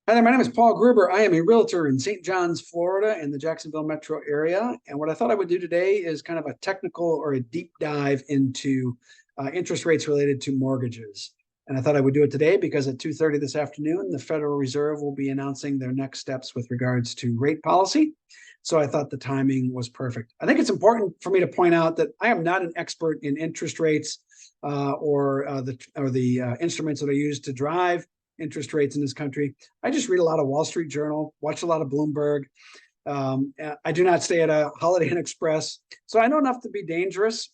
Hi there, my name is Paul Gruber. I am a realtor in St. John's, Florida, in the Jacksonville metro area. And what I thought I would do today is kind of a technical or a deep dive into interest rates related to mortgages. And I thought I would do it today because at 2:30 this afternoon, the Federal Reserve will be announcing their next steps with regards to rate policy. So I thought the timing was perfect. I think it's important for me to point out that I am not an expert in interest rates or the instruments that are used to drive interest rates in this country. I just read a lot of Wall Street Journal, watch a lot of Bloomberg. I do not stay at a Holiday Inn Express, so I know enough to be dangerous.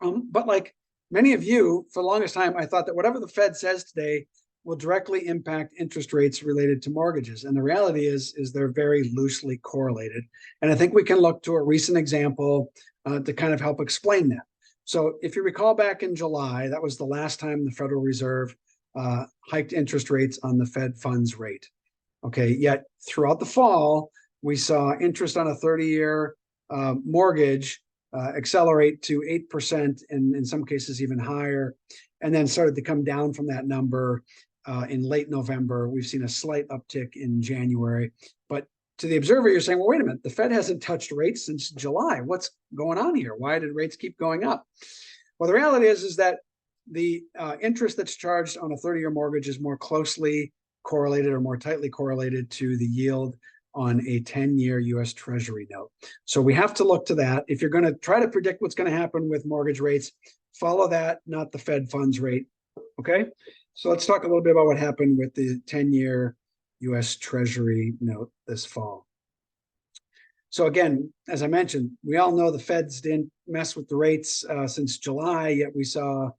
But like many of you, for the longest time, I thought that whatever the Fed says today will directly impact interest rates related to mortgages. And the reality is they're very loosely correlated. And I think we can look to a recent example to kind of help explain that. So if you recall back in July, that was the last time the Federal Reserve hiked interest rates on the Fed funds rate. Okay, yet throughout the fall, we saw interest on a 30-year mortgage accelerate to 8% and in some cases even higher, and then started to come down from that number in late November. We've seen a slight uptick in January. But to the observer, you're saying, well, wait a minute, the Fed hasn't touched rates since July. What's going on here? Why did rates keep going up? Well, the reality is that the interest that's charged on a 30-year mortgage is more closely correlated or more tightly correlated to the yield on a 10-year U.S. Treasury note. So we have to look to that. If you're going to try to predict what's going to happen with mortgage rates, follow that, not the Fed funds rate. Okay, so let's talk a little bit about what happened with the 10-year U.S. Treasury note this fall. So again, as I mentioned, we all know the Feds didn't mess with the rates since July, yet we saw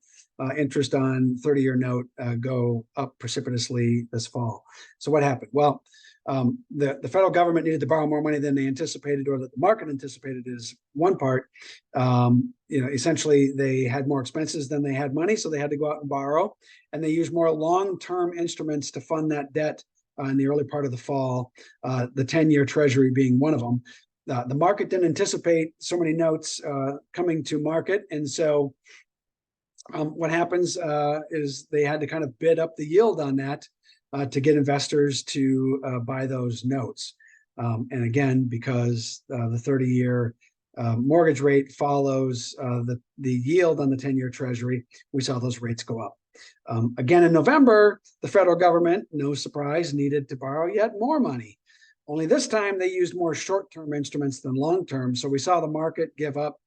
interest on 30-year note go up precipitously this fall. So what happened? Well, the federal government needed to borrow more money than they anticipated, or that the market anticipated is one part. Essentially, they had more expenses than they had money, so they had to go out and borrow. And they used more long-term instruments to fund that debt in the early part of the fall, the 10-year Treasury being one of them. The market didn't anticipate so many notes coming to market, and so what happens is they had to kind of bid up the yield on that to get investors to buy those notes. And again, because the 30-year mortgage rate follows the yield on the 10-year Treasury, we saw those rates go up. Again, in November, the federal government, no surprise, needed to borrow yet more money. Only this time they used more short-term instruments than long-term. So we saw the market give up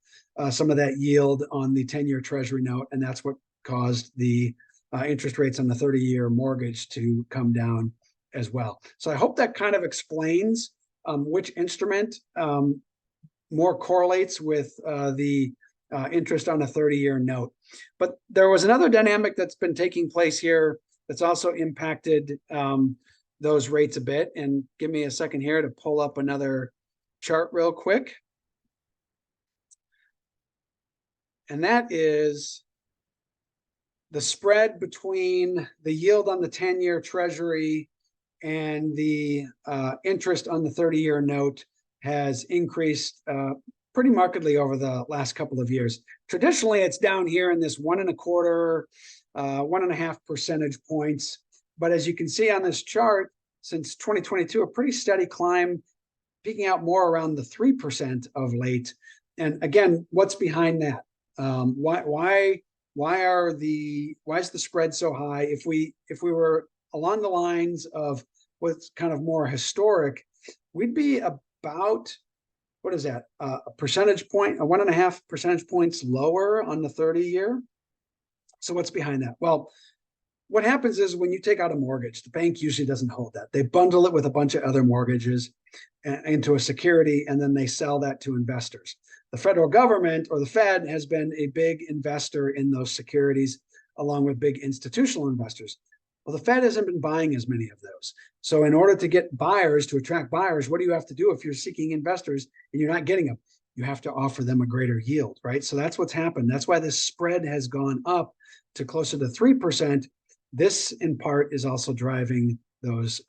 some of that yield on the 10-year Treasury note, and that's what caused the interest rates on the 30-year mortgage to come down as well. So I hope that kind of explains which instrument more correlates with the interest on a 30-year note. But there was another dynamic that's been taking place here that's also impacted those rates a bit. And give me a second here to pull up another chart real quick. And that is the spread between the yield on the 10-year Treasury and the interest on the 30-year note has increased pretty markedly over the last couple of years. Traditionally, it's down here in this 1.25, 1.5 percentage points. But as you can see on this chart, since 2022, a pretty steady climb, peaking out more around the 3% of late. And again, what's behind that? Why is the spread so high? If we were along the lines of what's kind of more historic, we'd be about, what is that? A percentage point, 1.5 percentage points lower on the 30-year. So what's behind that? Well, what happens is when you take out a mortgage, the bank usually doesn't hold that. They bundle it with a bunch of other mortgages into a security, and then they sell that to investors. The federal government, or the Fed, has been a big investor in those securities, along with big institutional investors. Well, the Fed hasn't been buying as many of those. So in order to get buyers, to attract buyers, what do you have to do if you're seeking investors and you're not getting them? You have to offer them a greater yield, right? So that's what's happened. That's why this spread has gone up to closer to 3%. This, in part, is also driving those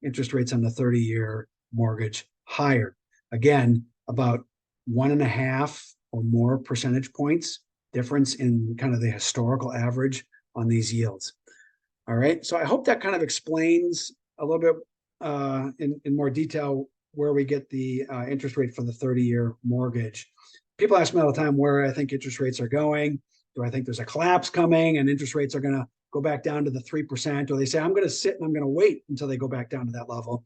interest rates on the 30-year mortgage higher. Again, about 1.5 or more percentage points difference in kind of the historical average on these yields. All right, so I hope that kind of explains a little bit in more detail where we get the interest rate for the 30-year mortgage. People ask me all the time where I think interest rates are going. Do I think there's a collapse coming and interest rates are going to go back down to the 3%? Or they say, I'm going to sit and I'm going to wait until they go back down to that level.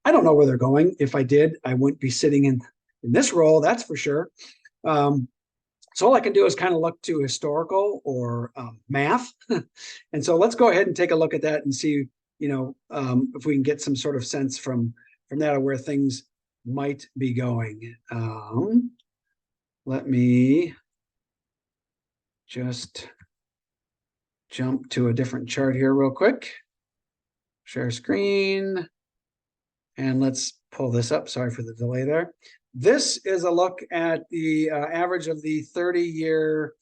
I don't know where they're going. If I did, I wouldn't be sitting in this role, that's for sure. So all I can do is kind of look to historical or math. And so let's go ahead and take a look at that and see, if we can get some sort of sense from that of where things might be going. Let me just jump to a different chart here real quick. Share screen. And let's pull this up. Sorry for the delay there. This is a look at the average of the 30-year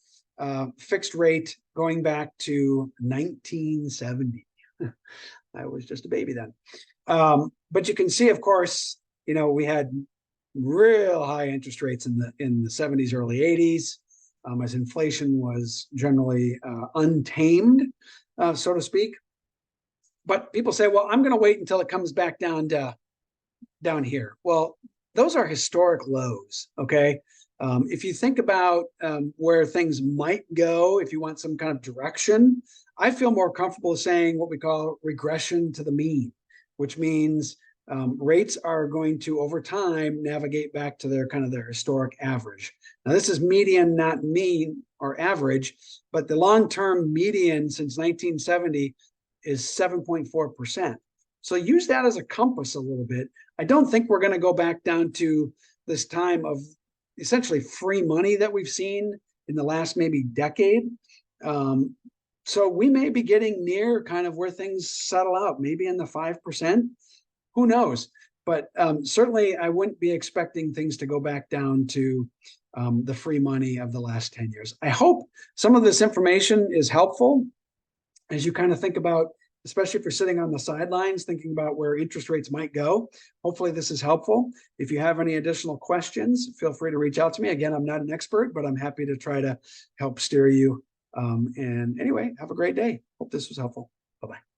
fixed rate going back to 1970. I was just a baby then. But you can see, of course, we had real high interest rates in the 70s, early 80s, as inflation was generally untamed, so to speak. But people say, well, I'm going to wait until it comes back down here. Well, those are historic lows, okay? If you think about where things might go, if you want some kind of direction, I feel more comfortable saying what we call regression to the mean, which means rates are going to, over time, navigate back to their historic average. Now, this is median, not mean or average, but the long-term median since 1970 is 7.4%. So use that as a compass a little bit. I don't think we're going to go back down to this time of essentially free money that we've seen in the last maybe decade. So we may be getting near kind of where things settle out, maybe in the 5%. Who knows? But certainly I wouldn't be expecting things to go back down to the free money of the last 10 years. I hope some of this information is helpful as you kind of think about, especially if you're sitting on the sidelines, thinking about where interest rates might go. Hopefully this is helpful. If you have any additional questions, feel free to reach out to me. Again, I'm not an expert, but I'm happy to try to help steer you. And anyway, have a great day. Hope this was helpful. Bye-bye.